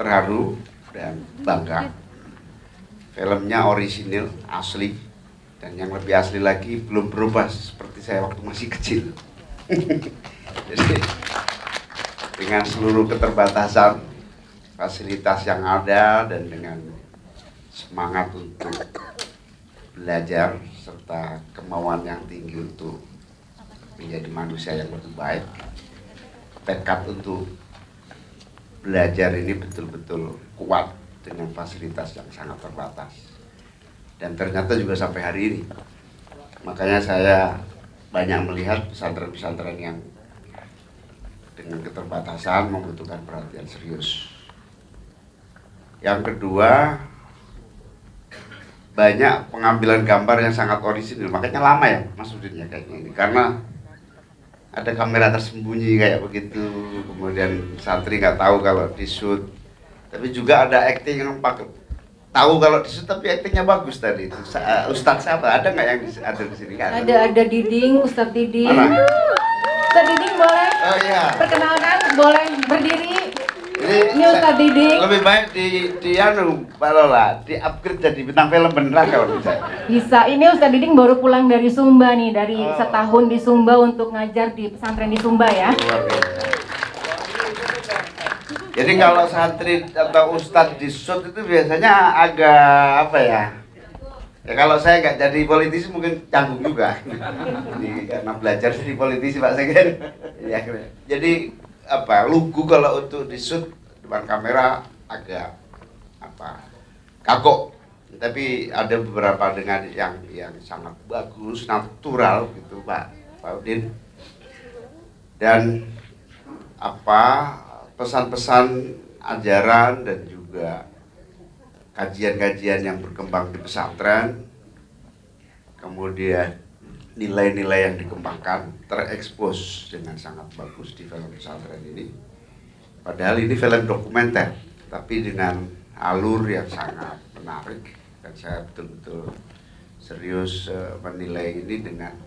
terharu dan bangga. Filmnya orisinil, asli, dan yang lebih asli lagi belum berubah seperti saya waktu masih kecil. Jadi dengan seluruh keterbatasan fasilitas yang ada dan dengan semangat untuk belajar serta kemauan yang tinggi untuk menjadi manusia yang lebih baik, tekad untuk belajar ini betul-betul kuat dengan fasilitas yang sangat terbatas. Dan ternyata juga sampai hari ini. Makanya saya banyak melihat pesantren-pesantren yang dengan keterbatasan membutuhkan perhatian serius. Yang kedua, banyak pengambilan gambar yang sangat orisinil. Makanya lama ya Mas Udin ya kayaknya ini. Karena ada kamera tersembunyi kayak begitu. Kemudian santri nggak tahu kalau di shoot. Tapi juga ada acting yang pakai tahu kalau di shoot tapi actingnya bagus tadi itu. Ustadz siapa? Ada nggak yang ada di sini? Ada Diding, Ustadz Diding. Mana? Ustadz Diding boleh? Oh iya. Perkenalkan, boleh berdiri. Ini Ustadz Diding. lebih baik di anu Pak Lola, di upgrade jadi bintang film beneran kalau bisa. Bisa. Ini Ustadz Diding baru pulang dari Sumba nih, dari setahun di Sumba untuk ngajar di pesantren di Sumba ya. Luar biasa. Jadi kalau santri atau ustadz di shoot itu biasanya agak apa ya? Ya kalau saya nggak jadi politisi mungkin canggung juga. Jadi karena belajar jadi politisi Pak Segen. Ya, jadi apa? Lugu kalau untuk di shoot depan kamera agak apa? Kagok. Tapi ada beberapa dengan yang sangat bagus, natural gitu Pak Udin. Dan apa? Pesan-pesan ajaran dan juga kajian-kajian yang berkembang di pesantren, kemudian nilai-nilai yang dikembangkan terekspos dengan sangat bagus di film pesantren ini. Padahal ini film dokumenter, tapi dengan alur yang sangat menarik dan saya betul-betul serius menilai ini dengan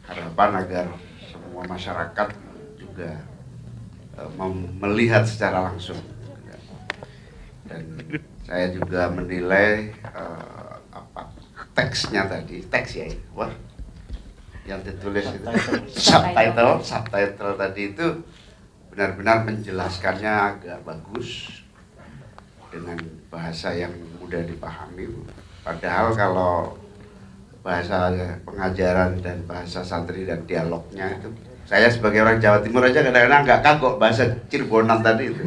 harapan agar semua masyarakat juga melihat secara langsung. Dan saya juga menilai apa teksnya tadi, teks ya, wah, yang ditulis itu subtitle tadi itu benar-benar menjelaskannya agak bagus dengan bahasa yang mudah dipahami. Padahal kalau bahasa pengajaran dan bahasa santri dan dialognya itu, saya sebagai orang Jawa Timur aja kadang-kadang nggak kagok bahasa Cirebonan tadi itu,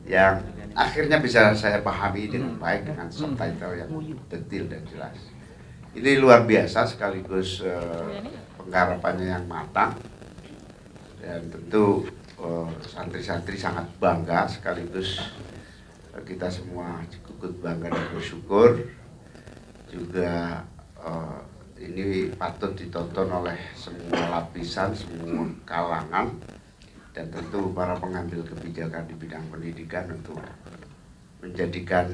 yang akhirnya bisa saya pahami dengan baik dengan subtitle yang detail dan jelas. Ini luar biasa sekaligus penggarapannya yang matang dan tentu santri-santri sangat bangga sekaligus kita semua cukup bangga dan bersyukur juga. Ini patut ditonton oleh semua lapisan, semua kalangan, dan tentu para pengambil kebijakan di bidang pendidikan untuk menjadikan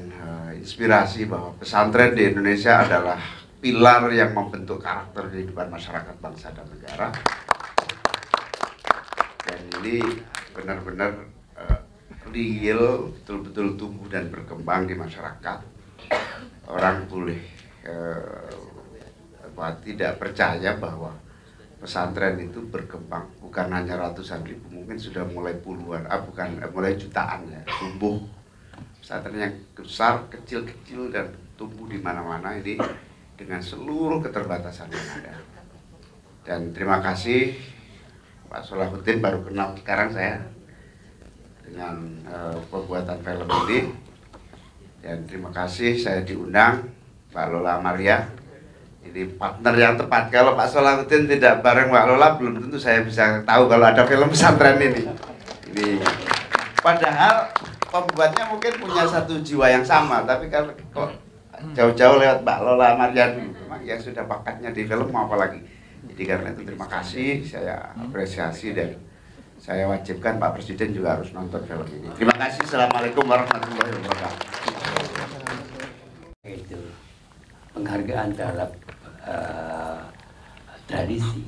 inspirasi bahwa pesantren di Indonesia adalah pilar yang membentuk karakter kehidupan masyarakat bangsa dan negara. Dan ini benar-benar real, betul-betul tumbuh dan berkembang di masyarakat. Orang boleh tidak percaya bahwa pesantren itu berkembang bukan hanya ratusan ribu, mungkin sudah mulai puluhan, mulai jutaan ya, tumbuh pesantren yang besar, kecil-kecil dan tumbuh di mana-mana ini dengan seluruh keterbatasan yang ada. Dan terima kasih Pak Solahuddin, baru kenal sekarang saya dengan pembuatan film ini, dan terima kasih saya diundang Pak Lola Amaria. Ini partner yang tepat. Kalau Pak Solahuddin tidak bareng Pak Lola, belum tentu saya bisa tahu kalau ada film pesantren ini. Padahal pembuatnya mungkin punya satu jiwa yang sama, tapi kalau kok jauh-jauh lewat Mbak Lola Marian, memang ya sudah bakatnya di film mau apa lagi. Jadi karena itu terima kasih, saya apresiasi dan saya wajibkan Pak Presiden juga harus nonton film ini. Terima kasih. Assalamualaikum warahmatullahi wabarakatuh. Itu penghargaan terhadap tradisi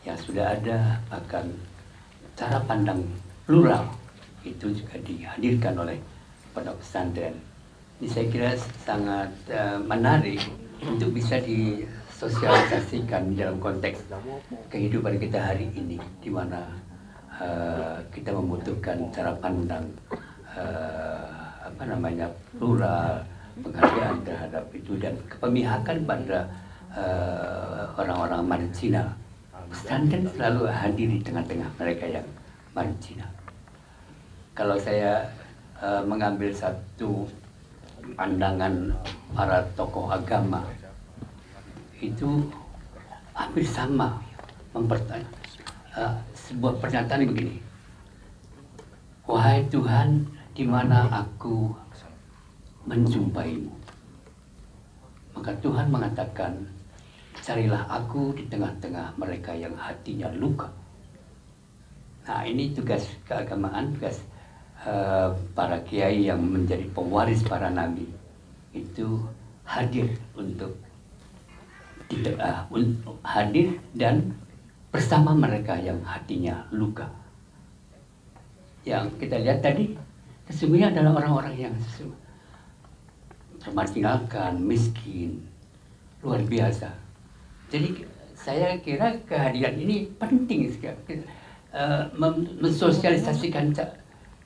yang sudah ada, akan cara pandang plural itu juga dihadirkan oleh pondok pesantren. Ini saya kira sangat menarik untuk bisa disosialisasikan dalam konteks kehidupan kita hari ini, di mana kita membutuhkan cara pandang plural, penghargaan terhadap itu, dan kepemihakan pada orang-orang marginal. Pesantren selalu hadir di tengah-tengah mereka yang marginal. Kalau saya mengambil satu pandangan para tokoh agama, itu hampir sama sebuah pernyataan begini: wahai Tuhan, di mana aku menjumpaimu? Maka Tuhan mengatakan, carilah aku di tengah-tengah mereka yang hatinya luka. Nah, ini tugas keagamaan, tugas para kiai yang menjadi pewaris para nabi, itu hadir untuk hadir dan bersama mereka yang hatinya luka. Yang kita lihat tadi sesungguhnya adalah orang-orang yang termarginalkan, miskin, luar biasa. Jadi saya kira kehadiran ini penting sekali, mensosialisasikan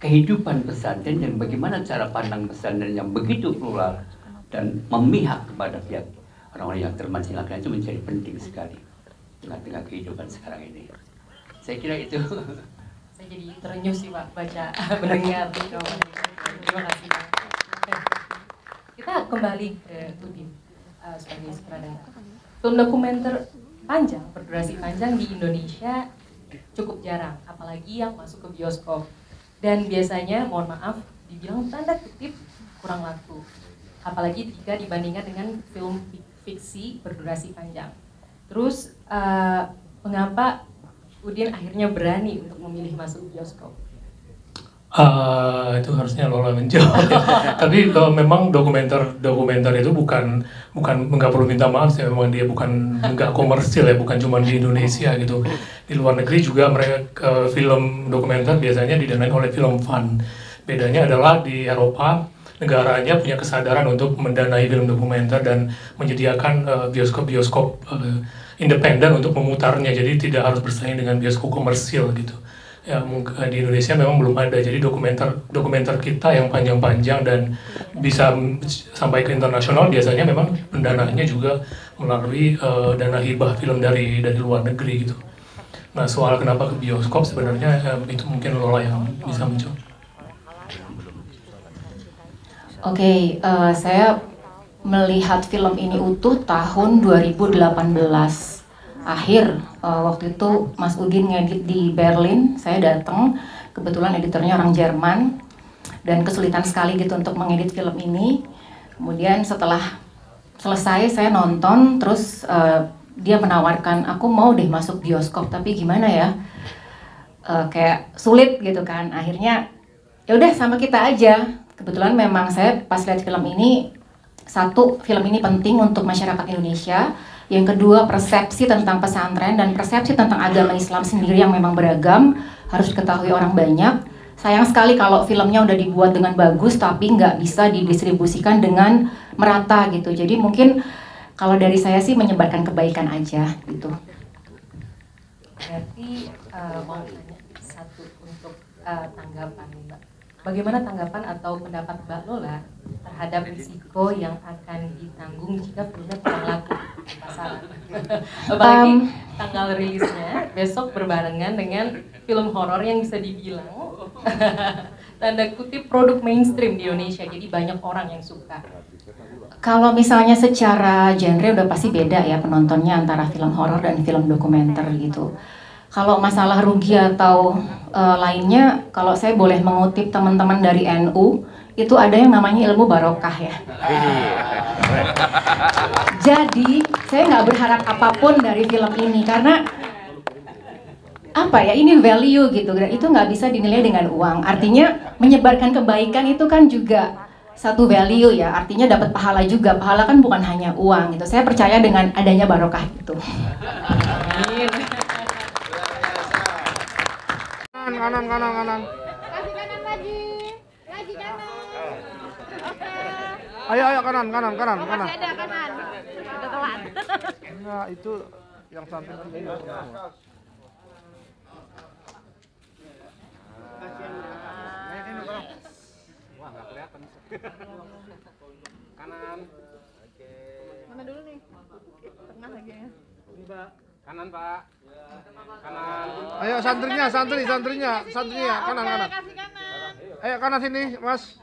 kehidupan pesantren dan bagaimana cara pandang pesantren yang begitu plural dan memihak kepada pihak orang-orang yang termarginalkan, itu menjadi penting sekali tengah-tengah kehidupan sekarang ini. Saya kira itu. Saya jadi terenyuh sih Pak baca mendengar jawaban. Terima kasih Pak. Kita kembali ke Udin sebagai sutradara. Film dokumenter panjang, berdurasi panjang di Indonesia cukup jarang, apalagi yang masuk ke bioskop. Dan biasanya, mohon maaf, dibilang tanda kutip kurang laku. Apalagi jika dibandingkan dengan film fiksi berdurasi panjang. Terus, mengapa Udin akhirnya berani untuk memilih masuk bioskop? Itu harusnya Lola menjawab ya. Tapi memang dokumenter itu bukan nggak perlu minta maaf sih, memang dia nggak komersil ya, bukan cuma di Indonesia gitu. Di luar negeri juga mereka film dokumenter biasanya didanai oleh film fund. Bedanya adalah di Eropa negaranya punya kesadaran untuk mendanai film dokumenter dan menyediakan bioskop-bioskop independen untuk memutarnya, jadi tidak harus bersaing dengan bioskop komersil gitu. Ya, di Indonesia memang belum ada, jadi dokumenter kita yang panjang-panjang dan bisa sampai ke internasional biasanya memang pendananya juga melalui dana hibah film dari luar negeri gitu. Nah, soal kenapa ke bioskop sebenarnya itu mungkin Lola yang bisa menjawab. Oke, saya melihat film ini utuh tahun 2018 akhir. Waktu itu Mas Udin ngedit di Berlin, saya datang, kebetulan editornya orang Jerman, dan kesulitan sekali gitu untuk mengedit film ini. Kemudian setelah selesai saya nonton, terus dia menawarkan, aku mau deh masuk bioskop, tapi gimana ya, kayak sulit gitu kan. Akhirnya ya udah sama kita aja. Kebetulan memang saya pas lihat film ini, satu, film ini penting untuk masyarakat Indonesia. Yang kedua, persepsi tentang pesantren dan persepsi tentang agama Islam sendiri yang memang beragam harus diketahui orang banyak. Sayang sekali kalau filmnya udah dibuat dengan bagus tapi nggak bisa didistribusikan dengan merata gitu. Jadi mungkin kalau dari saya sih menyebarkan kebaikan aja gitu. Berarti mau tanya satu untuk tanggapan nih Mbak. Bagaimana tanggapan atau pendapat Mbak Lola terhadap risiko yang akan ditanggung jika filmnya kurang laku di pasaran? Apalagi tanggal rilisnya besok berbarengan dengan film horor yang bisa dibilang tanda kutip produk mainstream di Indonesia, jadi banyak orang yang suka. Kalau misalnya secara genre udah pasti beda ya penontonnya antara film horor dan film dokumenter gitu. Kalau masalah rugi atau lainnya, kalau saya boleh mengutip teman-teman dari NU, itu ada yang namanya ilmu barokah ya. Jadi saya nggak berharap apapun dari film ini karena apa ya, ini value gitu, dan itu nggak bisa dinilai dengan uang. Artinya menyebarkan kebaikan itu kan juga satu value ya, artinya dapat pahala juga. Pahala kan bukan hanya uang gitu. Saya percaya dengan adanya barokah itu. Kanan. Ayo kanan. Masih ada kanan. Udah telat. Enggak, itu yang samping kiri. Wah, nggak kelihatan. Kanan. Oke. Mana dulu nih? Tengah lagi ya. Ini, Pak. Kanan, Pak. Kanan. Ayo santrinya. Kanan. Kasih kanan. Ayo kanan sini, Mas.